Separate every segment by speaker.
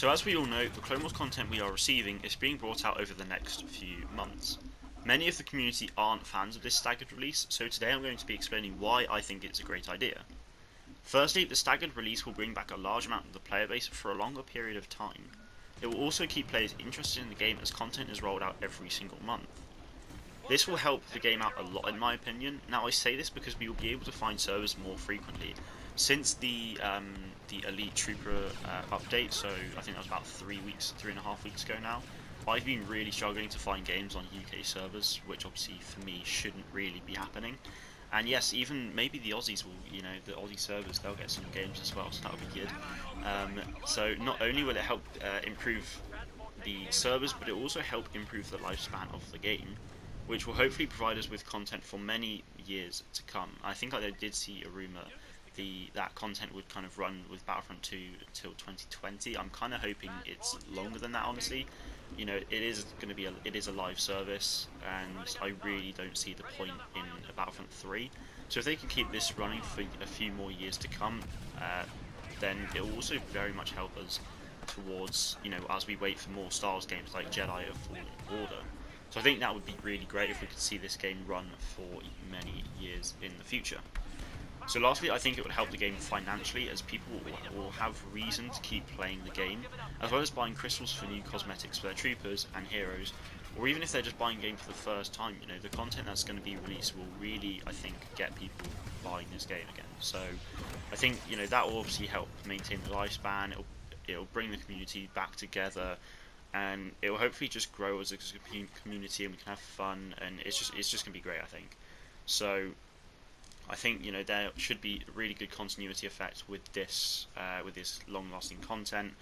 Speaker 1: So as we all know, the Clone Wars content we are receiving is being brought out over the next few months. Many of the community aren't fans of this staggered release, so today I'm going to be explaining why I think it's a great idea. Firstly, the staggered release will bring back a large amount of the player base for a longer period of time. It will also keep players interested in the game as content is rolled out every single month. This will help the game out a lot in my opinion. Now I say this because we will be able to find servers more frequently. Since the Elite Trooper update, so I think that was about 3.5 weeks ago now, I've been really struggling to find games on UK servers, which obviously for me shouldn't really be happening. And yes, even maybe the Aussies will, the Aussie servers, they'll get some games as well, so that'll be good. So not only will it help improve the servers, but it will also help improve the lifespan of the game, which will hopefully provide us with content for many years to come. I think I did see a rumour that content would kind of run with Battlefront 2 until 2020. I'm kind of hoping it's longer than that, honestly. It is going to be it is a live service, and I really don't see the point in a Battlefront 3. So if they can keep this running for a few more years to come, then it will also very much help us towards, as we wait for more Star Wars games like Jedi or Fallen Order. So I think that would be really great if we could see this game run for many years in the future. So lastly, I think it would help the game financially, as people will have reason to keep playing the game, as well as buying crystals for new cosmetics for their troopers and heroes, or even if they're just buying the game for the first time, the content that's going to be released will really, I think, get people buying this game again. So I think, that will obviously help maintain the lifespan, it'll bring the community back together, and it will hopefully just grow as a community, and we can have fun, and it's just going to be great, I think. So I think there should be a really good continuity effect with this long-lasting content.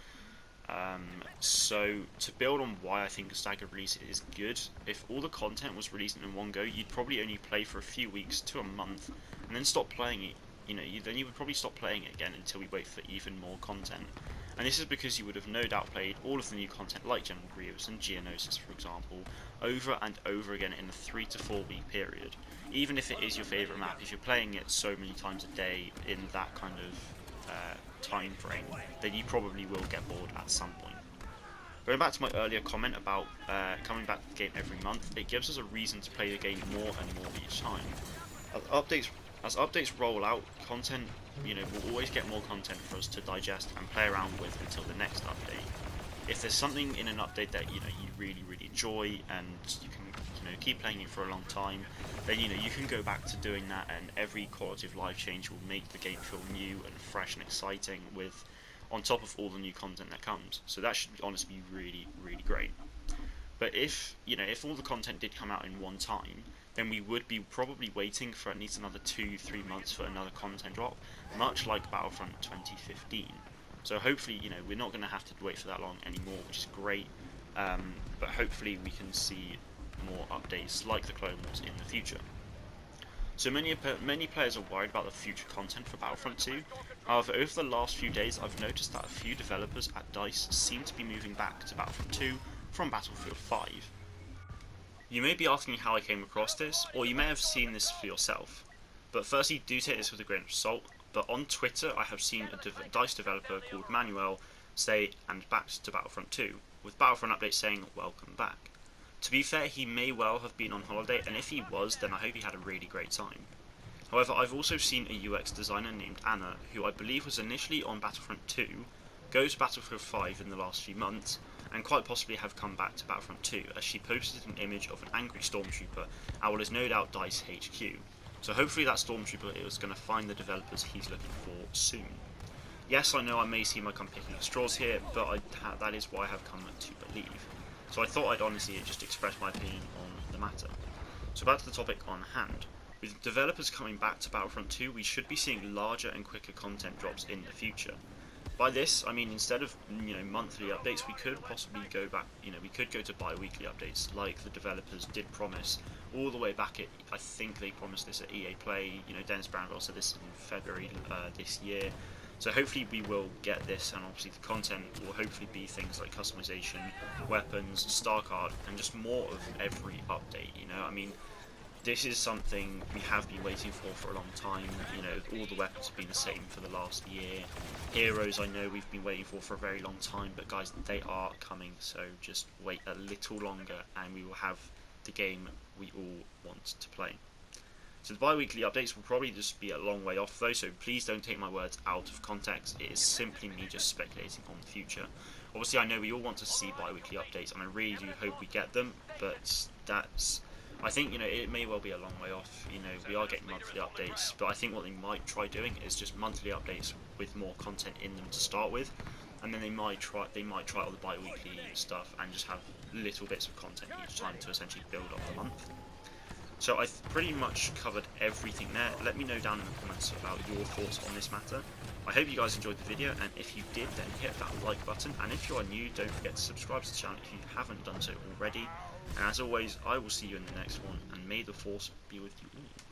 Speaker 1: So to build on why I think a staggered release is good, if all the content was released in one go, you'd probably only play for a few weeks to a month, and then stop playing it. Then you would probably stop playing it again until we wait for even more content. And this is because you would have no doubt played all of the new content like General Grievous and Geonosis, for example, over and over again in a 3 to 4 week period. Even if it is your favourite map, if you're playing it so many times a day in that kind of time frame, then you probably will get bored at some point. Going back to my earlier comment about coming back to the game every month, it gives us a reason to play the game more and more each time. As updates roll out, content, we'll always get more content for us to digest and play around with until the next update. If there's something in an update that you really enjoy, and you can keep playing it for a long time, then you can go back to doing that, and every quality of life change will make the game feel new and fresh and exciting, with on top of all the new content that comes. So that should honestly be really great. But if all the content did come out in one time, then we would be probably waiting for at least another 2-3 months for another content drop, much like Battlefront 2015. So hopefully, we're not going to have to wait for that long anymore, which is great. But hopefully we can see more updates like the Clone Wars in the future. So many players are worried about the future content for Battlefront 2. However, over the last few days, I've noticed that a few developers at DICE seem to be moving back to Battlefront 2 from Battlefield 5. You may be asking how I came across this, or you may have seen this for yourself. But firstly, do take this with a grain of salt. But on Twitter, I have seen a DICE developer called Manuel say "and back to Battlefront 2," with Battlefront updates saying "welcome back." To be fair, he may well have been on holiday, and if he was, then I hope he had a really great time. However, I've also seen a UX designer named Anna, who I believe was initially on Battlefront 2, go to Battlefield 5 in the last few months, and quite possibly have come back to Battlefront 2, as she posted an image of an angry stormtrooper at what is no doubt DICE HQ. So hopefully that stormtrooper is going to find the developers he's looking for soon. Yes, I know I may seem like I'm picking at straws here, but that is why I have come to believe. So I thought I'd honestly just express my opinion on the matter. So back to the topic on hand. With developers coming back to Battlefront 2, we should be seeing larger and quicker content drops in the future. By this, I mean instead of monthly updates, we could possibly go back. We could go to bi-weekly updates, like the developers did promise all the way back at. I think they promised this at EA Play. Dennis Brownville said this in February this year. So hopefully we will get this, and obviously the content will hopefully be things like customization, weapons, star card, and just more of every update. I mean, This is something we have been waiting for a long time. You know, all the weapons have been the same for the last year. Heroes, I know we've been waiting for a very long time, but guys, they are coming, so just wait a little longer and we will have the game we all want to play. So the bi-weekly updates will probably just be a long way off though, so please don't take my words out of context. It is simply me just speculating on the future. Obviously I know we all want to see bi-weekly updates and I really do hope we get them, but I think, you know, it may well be a long way off. You know, we are getting monthly updates, but I think what they might try doing is just monthly updates with more content in them to start with, and then they might try all the bi-weekly stuff and just have little bits of content each time to essentially build up the month. So I've pretty much covered everything there. Let me know down in the comments about your thoughts on this matter. I hope you guys enjoyed the video, and if you did, then hit that like button, and if you are new, don't forget to subscribe to the channel if you haven't done so already. And as always, I will see you in the next one, and may the force be with you all.